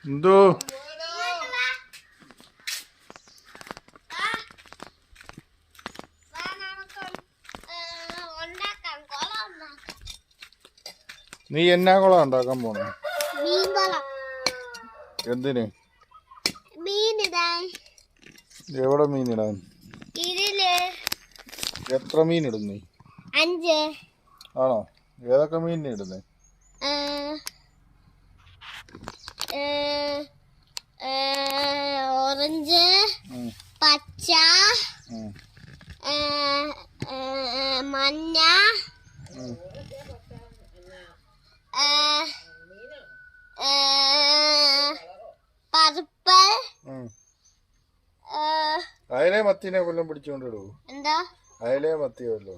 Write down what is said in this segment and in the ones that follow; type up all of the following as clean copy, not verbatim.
എന്തോ നീ എന്നാ കുളം ഉണ്ടാക്കാൻ പോണ? എന്തിന്? എവിടെ മീനിടാൻ? എത്ര മീൻ ഇടും നീ? 5. ആണോ? ഏതൊക്കെ മീനിനെ ഇടുന്നേ? ഓറഞ്ച്, പച്ച, മഞ്ഞ, പർപ്പിൾ. അയലേ മത്തിനെ കൊല്ലം പിടിച്ചോണ്ടിടൂ. എന്താ? അയലേ മത്തിയല്ലോ.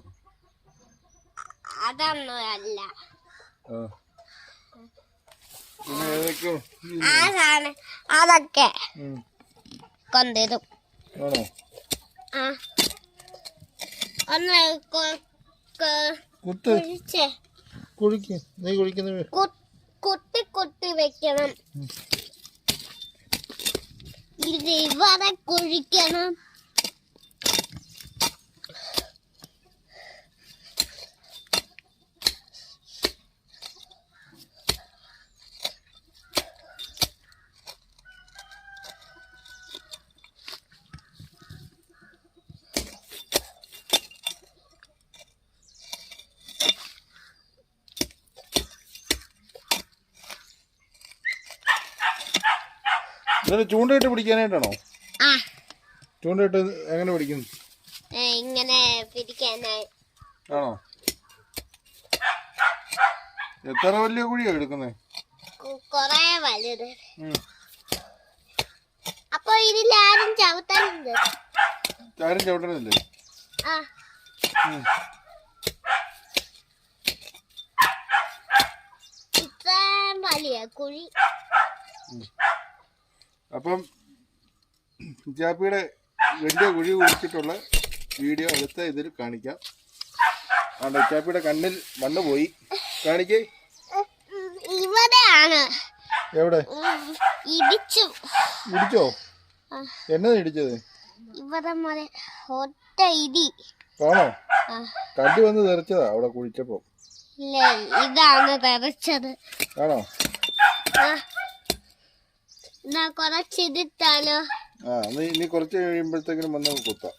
അതൊന്നും അല്ല. അതൊക്കെ കൊണ്ടിടും. ഒന്ന് കുത്തി കുത്തി വെക്കണം. ഇത് ഇവിടെ കുഴിക്കണം. ഇതിന് ചൂണ്ടയിട്ട് പിടിക്കാനായിട്ടാണോ? ചൂണ്ടയിട്ട് എങ്ങനെ പിടിക്കും? ഇങ്ങനെ പിടിക്കാനായി. ആണോ? എത്ര വലിയ കുഴിയാ എടുക്കുന്നേ? കൊറേ വലുത്. അപ്പൊ ഇതിലാരും ചവിട്ടാനുണ്ട്? ആരും ചവിട്ടണില്ലേ? ഇത്രയും വലിയ കുഴി. അപ്പം ചാപ്പിയുടെ വലിയ കുഴി കുഴിച്ചിട്ടുള്ള വീഡിയോ അടുത്ത ഇതിൽ കാണിക്കാം. ആണ്ട് ചാപ്പിയുടെ കണ്ണിൽ മണ്ണ് പോയി. കാണിക്കേ. ഇവിടെയാണ്. എവിടെ? ഇടിച്ചോ? എന്നാ ഇടിച്ചത്? ഇവിടെ ഒറ്റ ഇടി. ആണോ? കണ്ടി വന്ന് തെറിച്ചതാ അവിടെ കുഴിച്ചപ്പോ? ഇല്ല, ഇതാണ് തെറിച്ചത്. ആണോ? കുറച്ചിട്ടാലോ? ഇനി കുറച്ച് കഴിയുമ്പോഴത്തേക്കിനും വന്ന് കുത്താം.